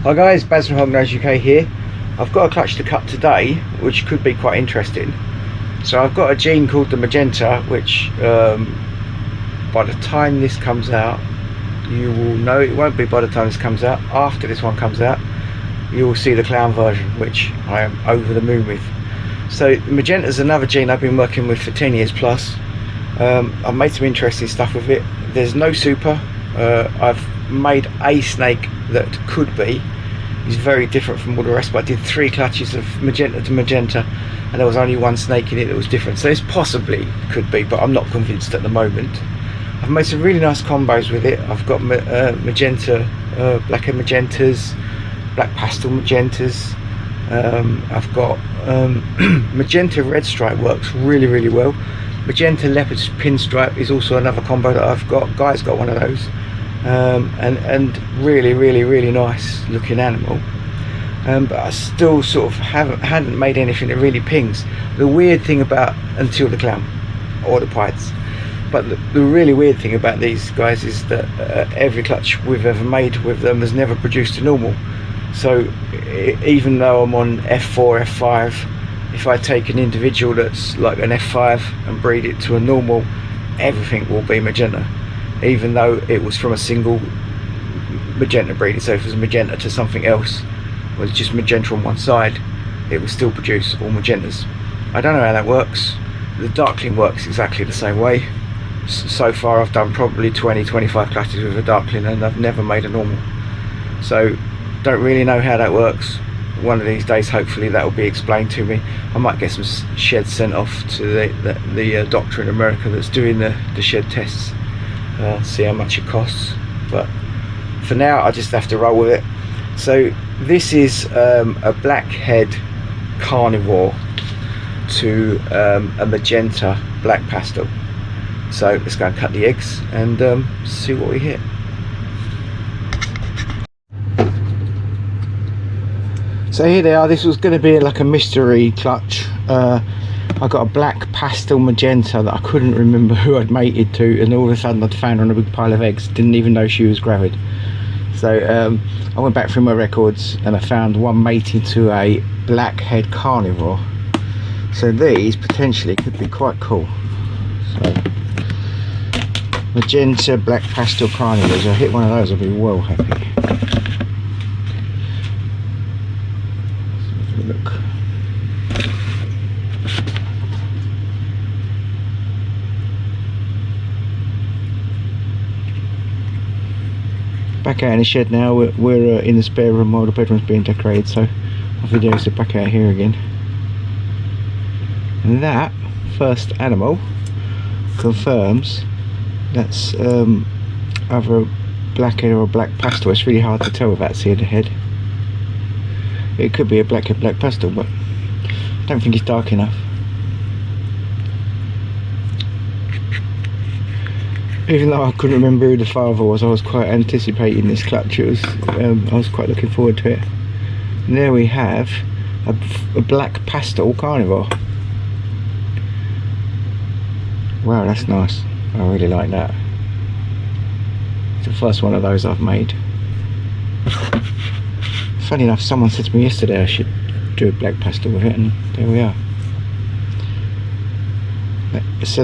Hi guys, Baz from Hognose UK here. I've got a clutch to cut today which could be quite interesting. So I've got a gene called the Magenta, which by the time this comes out, you will know, it won't be by the time this comes out, after this one comes out you will see the clown version, which I am over the moon with. So Magenta is another gene I've been working with for 10 years plus. I've made some interesting stuff with it. There's no super. I've made a snake that could be. It's very different from all the rest, but I did 3 clutches of Magenta to Magenta and there was only one snake in it that was different. So it's possibly could be, but I'm not convinced at the moment. I've made some really nice combos with it. I've got Magenta, Blackhead Magentas, Black Pastel Magentas. I've got Magenta Red Stripe, works really well. Magenta Leopard Pinstripe is also another combo that I've got. Guy's got one of those, and really nice looking animal. But I still sort of hadn't made anything that really pings. The weird thing about, until the clown or the pieds, but the really weird thing about these guys is that every clutch we've ever made with them has never produced a normal. So even though I'm on F4, F5, if I take an individual that's like an F5 and breed it to a normal, everything will be Magenta, even though it was from a single Magenta breed. So if it was Magenta to something else, was just Magenta on one side, it will still produce all Magentas. I don't know how that works. The Darkling works exactly the same way. So far I've done probably 20-25 clutches with a Darkling and I've never made a normal. So don't really know how that works. One of these days hopefully that will be explained to me. I might get some sheds sent off to the doctor in America that's doing the shed tests, see how much it costs, but for now I just have to roll with it. So this is a Blackhead Carnivore to a Magenta Black Pastel. So let's go and cut the eggs and see what we hit. So here they are. This was going to be like a mystery clutch. I got a Black Pastel Magenta that I couldn't remember who I'd mated to, and all of a sudden I'd found her on a big pile of eggs. Didn't even know she was gravid. So I went back through my records and I found one mating to a Blackhead Carnivore. So these potentially could be quite cool. So Magenta Black Pastel Carnivores. If I hit one of those I'll be well happy. Look. Back out in the shed now. We're in the spare room while the bedroom's being decorated, so our videos are back out here again. And that first animal confirms that's either a Blackhead or a Black Pastel. It's really hard to tell without seeing the head. It could be a Blackhead Black Pastel, but I don't think it's dark enough. Even though I couldn't remember who the father was, I was quite anticipating this clutch. It was, I was quite looking forward to it. And there we have a Black Pastel Carnivore. Wow, that's nice. I really like that. It's the first one of those I've made. Funny enough, someone said to me yesterday I should do a Black Pastel with it, and there we are. So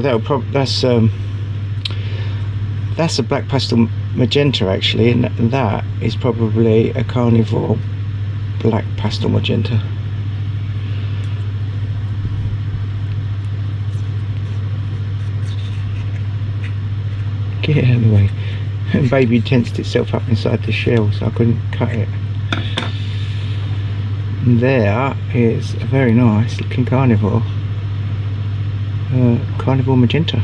that's a Black Pastel Magenta actually, and that is probably a Carnivore Black Pastel Magenta. Get it out of the way. And baby tensed itself up inside the shell, so I couldn't cut it. And there is a very nice looking Carnivore, Carnivore Magenta.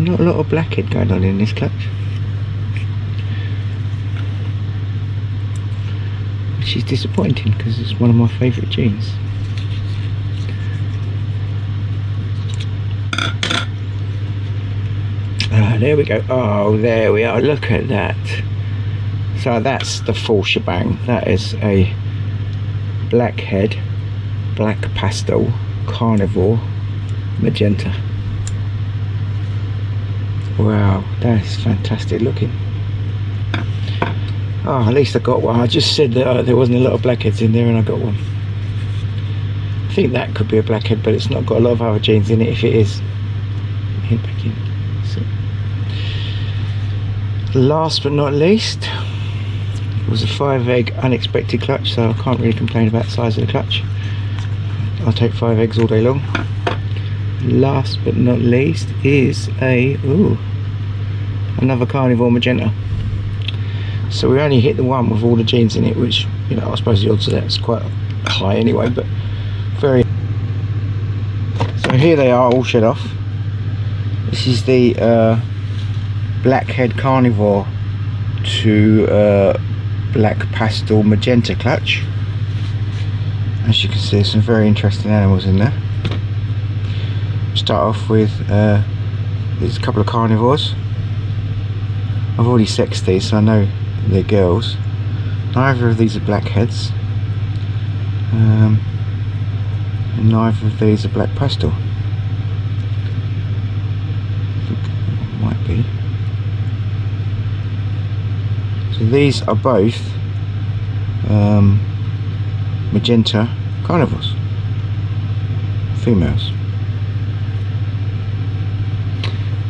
Not a lot of Blackhead going on in this clutch, which is disappointing because it's one of my favourite genes. There we go. Oh, there we are. Look at that. So that's the full shebang. That is a Blackhead Black Pastel Carnivore Magenta. Wow, that is fantastic looking. Oh, at least I got one. I just said that there wasn't a lot of blackheads in there, and I got one. I think that could be a blackhead, but it's not got a lot of other genes in it. If it is, hint back in. So, last but not least, it was a 5-egg unexpected clutch, so I can't really complain about the size of the clutch. I'll take 5 eggs all day long. Last but not least is another Carnivore Magenta. So we only hit the one with all the genes in it, which, you know, I suppose the odds of that's quite high anyway, but very. So here they are, all shed off. This is the Blackhead Carnivore to Black Pastel Magenta clutch. As you can see, there's some very interesting animals in there. Start off with there's a couple of carnivores. I've already sexed these, so I know they're girls. Neither of these are blackheads, and neither of these are black pastel. I think it might be. So these are both magenta carnivores, females.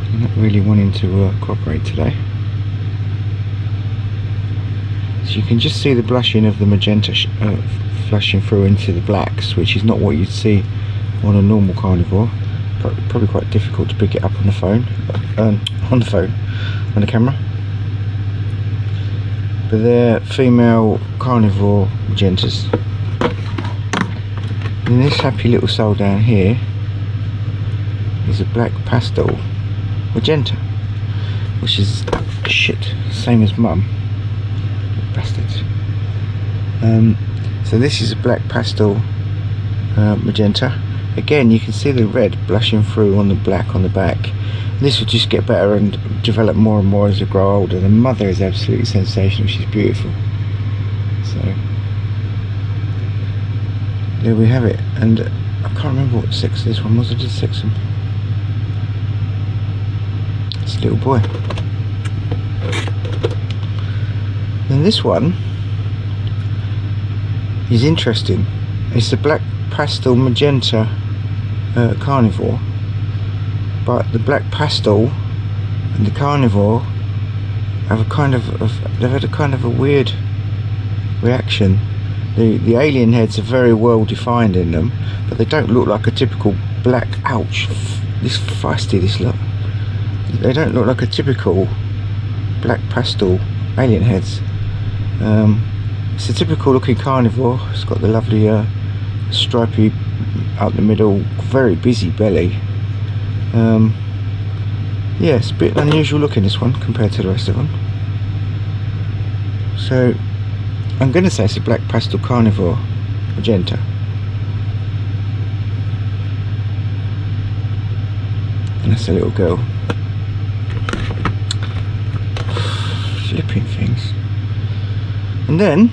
I'm not really wanting to cooperate today. So you can just see the blushing of the magenta flashing through into the blacks, which is not what you'd see on a normal carnivore. Probably quite difficult to pick it up on the phone, on the camera. But they're female carnivore magentas. And this happy little soul down here is a black pastel magenta, which is shit, same as mum. Bastards. So this is a black pastel magenta. Again, you can see the red blushing through on the black on the back. This will just get better and develop more and more as they grow older. The mother is absolutely sensational. She's beautiful. So there we have it. And I can't remember what sex this one was. I did sex him. It's a little boy. And this one is interesting. It's the black pastel magenta carnivore, but the black pastel and the carnivore have a kind of they've had a kind of a weird reaction. The alien heads are very well defined in them, but they don't look like a typical black. Ouch! This feisty, this look. They don't look like a typical black pastel alien heads. It's a typical looking carnivore. It's got the lovely stripy out the middle, very busy belly. Yeah, it's a bit unusual looking, this one, compared to the rest of them. So I'm going to say it's a black pastel carnivore magenta. And that's a little girl. Flipping things. And then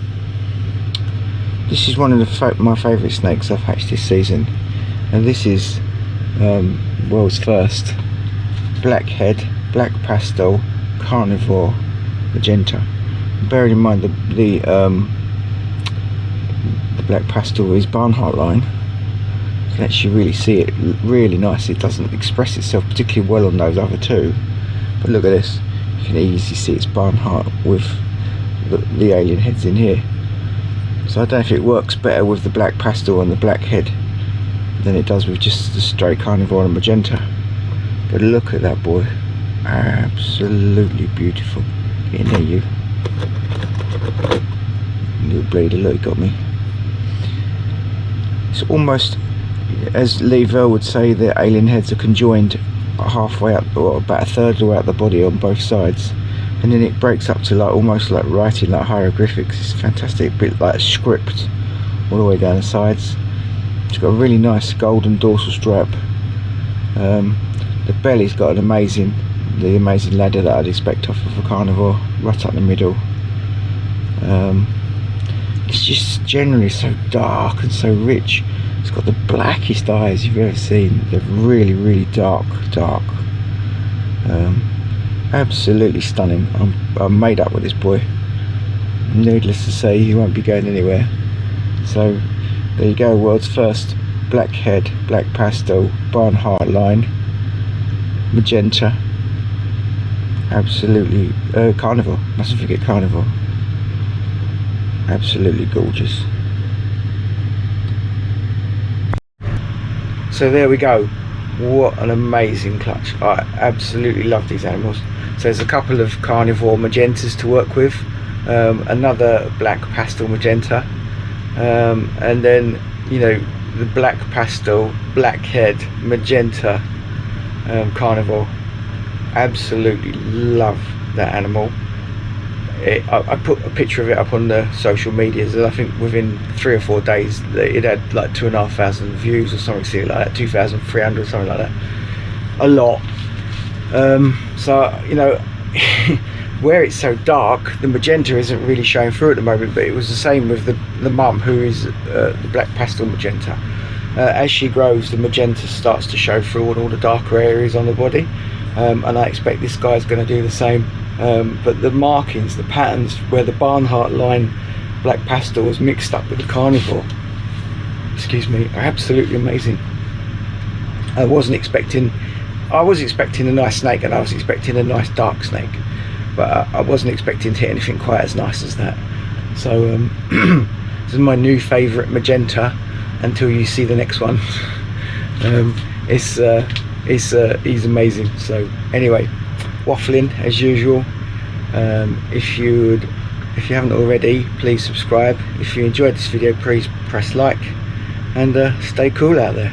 this is one of my favourite snakes I've hatched this season, and this is world's first Blackhead black pastel carnivore magenta. Bearing in mind the black pastel is Barnhart line, you can actually really see it really nice. It doesn't express itself particularly well on those other two, but look at this, you can easily see it's Barnhart with the alien heads in here. So I don't know if it works better with the black pastel and the blackhead than it does with just the straight carnivore and magenta. But look at that boy, absolutely beautiful. Get in there, you little bleeder. Look, he got me. It's almost, as Lee Vell would say, the alien heads are conjoined halfway up, or about a third of the way out the body on both sides, and then it breaks up to like almost like writing, like hieroglyphics. It's fantastic, a bit like a script all the way down the sides. It's got a really nice golden dorsal stripe. The belly's got the amazing ladder that I'd expect off of a carnivore, right up the middle. It's just generally so dark and so rich. It's got the blackest eyes you've ever seen. They're really, really dark. Absolutely stunning. I'm made up with this boy. needless to say, he won't be going anywhere. So there you go, world's first Blackhead, Black Pastel, Barnhart line, Magenta. Absolutely, Carnivore, mustn't forget Carnivore. Absolutely gorgeous. So there we go. What an amazing clutch. I absolutely love these animals. So there's a couple of Carnivore Magentas to work with, another Black Pastel Magenta, and then, you know, the Black Pastel, Blackhead, Magenta, Carnivore. Absolutely love that animal. I put a picture of it up on the social medias, and I think within 3 or 4 days it had like 2,500 views or something silly like that, 2,300, something like that. A lot. So, you know, where it's so dark, the magenta isn't really showing through at the moment, but it was the same with the mum, who is the Black Pastel Magenta. As she grows, the magenta starts to show through on all the darker areas on the body, and I expect this guy's going to do the same. But the markings, the patterns where the Barnhart line Black Pastel was mixed up with the Carnivore, excuse me, are absolutely amazing. I was expecting a nice snake, and I was expecting a nice dark snake, but I wasn't expecting to hit anything quite as nice as that. So this is my new favourite magenta until you see the next one. He's amazing. So anyway, waffling as usual. If you haven't already, please subscribe. If you enjoyed this video, please press like, and stay cool out there.